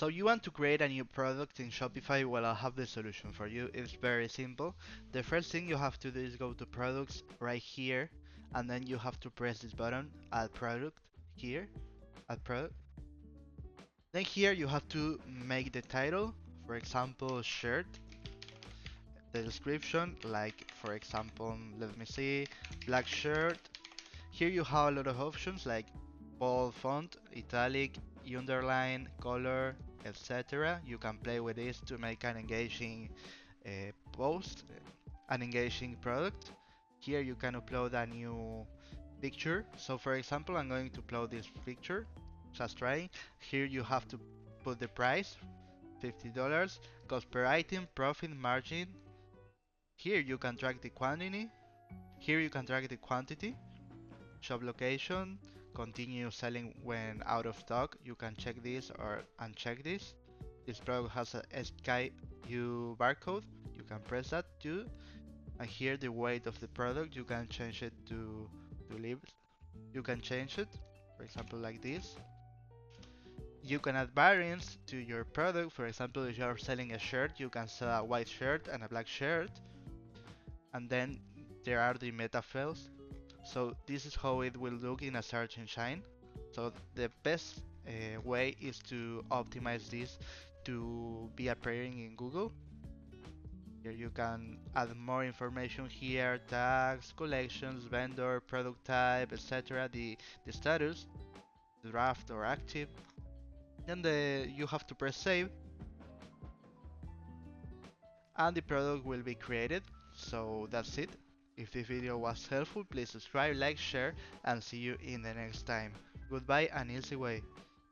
So you want to create a new product in Shopify? Well, I have the solution for you. It's very simple. The first thing you have to do is go to products right here, and then you have to press this button, add product, here, add product. Then here you have to make the title, for example, shirt, the description, like for example, let me see, black shirt. Here you have a lot of options like bold font, italic, underline, color, etc. You can play with this to make an engaging post, an engaging product. Here you can upload a new picture. So for example, I'm going to upload this picture, just trying. Here you have to put the price, $50, cost per item, profit margin. Here you can track the quantity. Here you can track the quantity, shop location, continue selling when out of stock. You can check this or uncheck this. This product has a SKU barcode. You can press that too. And here the weight of the product, you can change it to libs. You can change it, for example, like this. You can add variants to your product. For example, if you are selling a shirt, you can sell a white shirt and a black shirt. And then there are the meta fields. So this is how it will look in a search engine. So the best way is to optimize this to be appearing in Google. Here you can add more information here, tags, collections, vendor, product type, etc. The status, draft or active. Then you have to press save and the product will be created. So that's it. If this video was helpful, please subscribe, like, share, and see you in the next time. Goodbye and easy way.